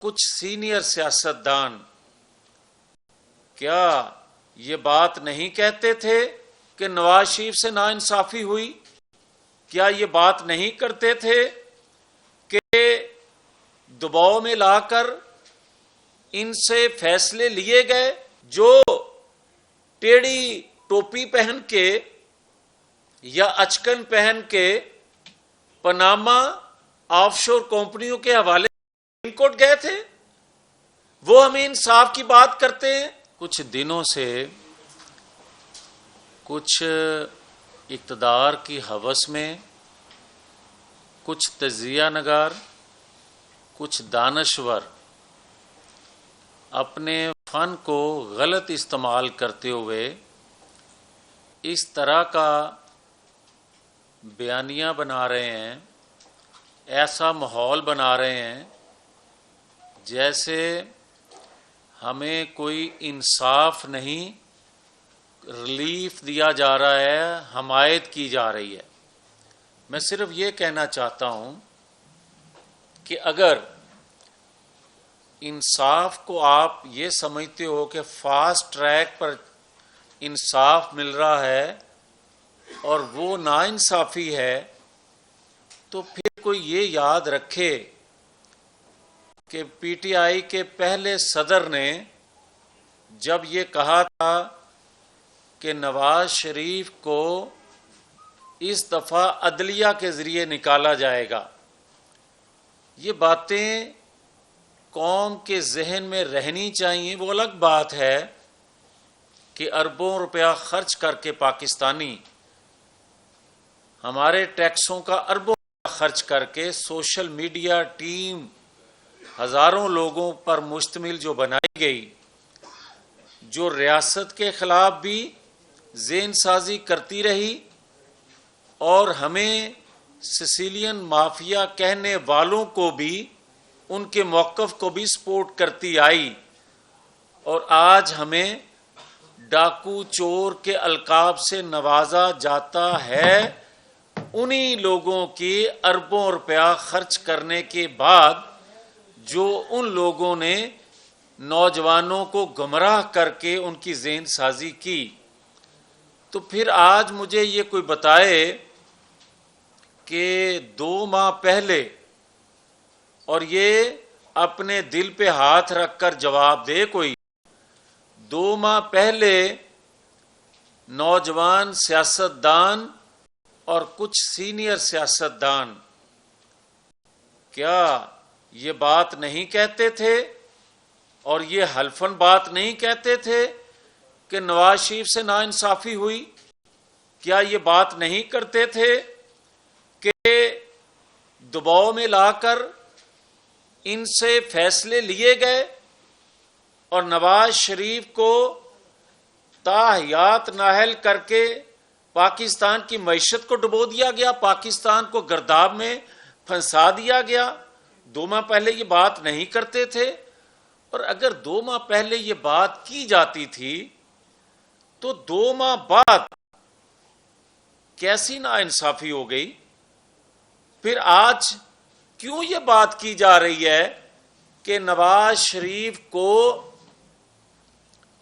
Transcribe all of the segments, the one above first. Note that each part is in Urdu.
کچھ سینئر سیاستدان کیا یہ بات نہیں کہتے تھے کہ نواز شریف سے ناانصافی ہوئی؟ کیا یہ بات نہیں کرتے تھے کہ دباؤ میں لا کر ان سے فیصلے لیے گئے؟ جو ٹیڑھی ٹوپی پہن کے یا اچکن پہن کے پاناما آف شور کمپنیوں کے حوالے سپریم کورٹ گئے تھے، وہ ہمیں انصاف کی بات کرتے ہیں۔ کچھ دنوں سے کچھ اقتدار کی ہوس میں کچھ تجزیہ نگار، کچھ دانشور اپنے فن کو غلط استعمال کرتے ہوئے اس طرح کا بیانیہ بنا رہے ہیں، ایسا ماحول بنا رہے ہیں جیسے ہمیں کوئی انصاف نہیں، ریلیف دیا جا رہا ہے، حمایت کی جا رہی ہے۔ میں صرف یہ کہنا چاہتا ہوں کہ اگر انصاف کو آپ یہ سمجھتے ہو کہ فاسٹ ٹریک پر انصاف مل رہا ہے اور وہ ناانصافی ہے، تو پھر کوئی یہ یاد رکھے کہ پی ٹی آئی کے پہلے صدر نے جب یہ کہا تھا کہ نواز شریف کو اس دفعہ عدلیہ کے ذریعے نکالا جائے گا، یہ باتیں قوم کے ذہن میں رہنی چاہیے۔ وہ الگ بات ہے کہ اربوں روپیہ خرچ کر کے پاکستانی ہمارے ٹیکسوں کا اربوں خرچ کر کے سوشل میڈیا ٹیم ہزاروں لوگوں پر مشتمل جو بنائی گئی، جو ریاست کے خلاف بھی ذہن سازی کرتی رہی اور ہمیں سسیلین مافیا کہنے والوں کو بھی ان کے موقف کو بھی سپورٹ کرتی آئی، اور آج ہمیں ڈاکو چور کے القاب سے نوازا جاتا ہے، انہی لوگوں کی اربوں روپیہ خرچ کرنے کے بعد جو ان لوگوں نے نوجوانوں کو گمراہ کر کے ان کی ذہن سازی کی۔ تو پھر آج مجھے یہ کوئی بتائے کہ 2 ماہ پہلے، اور یہ اپنے دل پہ ہاتھ رکھ کر جواب دے کوئی، 2 ماہ پہلے نوجوان سیاستدان اور کچھ سینئر سیاستدان کیا یہ بات نہیں کہتے تھے اور یہ حلفاً بات نہیں کہتے تھے کہ نواز شریف سے ناانصافی ہوئی؟ کیا یہ بات نہیں کرتے تھے کہ دباؤ میں لا کر ان سے فیصلے لیے گئے اور نواز شریف کو تاحیات نااہل کر کے پاکستان کی معیشت کو ڈبو دیا گیا، پاکستان کو گرداب میں پھنسا دیا گیا؟ 2 ماہ پہلے یہ بات نہیں کرتے تھے، اور اگر 2 ماہ پہلے یہ بات کی جاتی تھی تو 2 ماہ بعد کیسی ناانصافی ہو گئی؟ پھر آج کیوں یہ بات کی جا رہی ہے کہ نواز شریف کو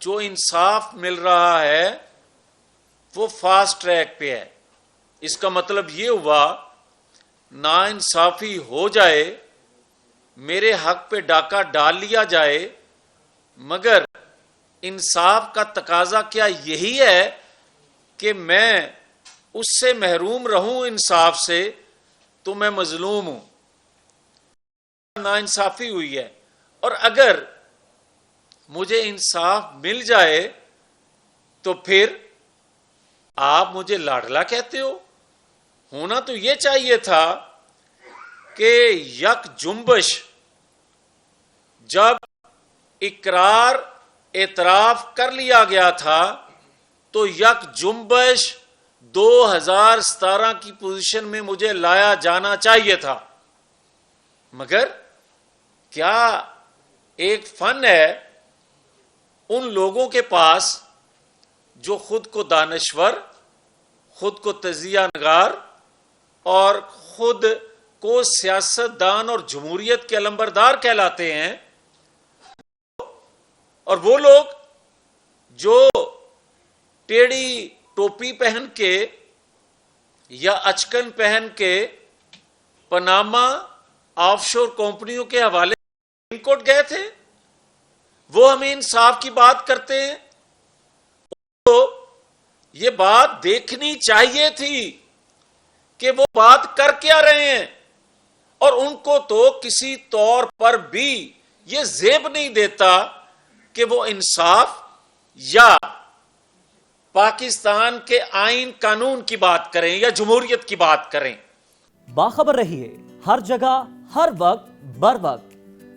جو انصاف مل رہا ہے وہ فاسٹ ٹریک پہ ہے؟ اس کا مطلب یہ ہوا ناانصافی ہو جائے، میرے حق پہ ڈاکہ ڈال لیا جائے، مگر انصاف کا تقاضا کیا یہی ہے کہ میں اس سے محروم رہوں انصاف سے؟ تو میں مظلوم ہوں، ناانصافی ہوئی ہے، اور اگر مجھے انصاف مل جائے تو پھر آپ مجھے لاڈلا کہتے ہو؟ ہونا تو یہ چاہیے تھا کہ یک جنبش جب اقرار اعتراف کر لیا گیا تھا تو یک جنبش 2017 کی پوزیشن میں مجھے لایا جانا چاہیے تھا، مگر کیا ایک فن ہے ان لوگوں کے پاس جو خود کو دانشور، خود کو تجزیہ نگار اور خود کو سیاست دان اور جمہوریت کے علمبردار کہلاتے ہیں، اور وہ لوگ جو ٹیڑھی ٹوپی پہن کے یا اچکن پہن کے پاناما آف شور کمپنیوں کے حوالے سپریم کورٹ گئے تھے، وہ ہمیں انصاف کی بات کرتے ہیں. تو یہ بات دیکھنی چاہیے تھی کہ وہ بات کر کیا رہے ہیں، اور ان کو تو کسی طور پر بھی یہ زیب نہیں دیتا کہ وہ انصاف یا پاکستان کے آئین قانون کی بات کریں یا جمہوریت کی بات کریں. باخبر رہیے ہر جگہ ہر وقت بر وقت.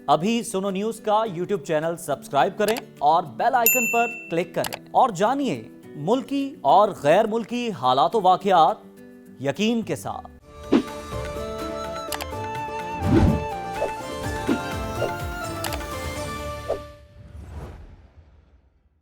ابھی سنو نیوز کا یوٹیوب چینل سبسکرائب کریں اور بیل آئیکن پر کلک کریں اور جانیے ملکی اور غیر ملکی حالات و واقعات یقین کے ساتھ.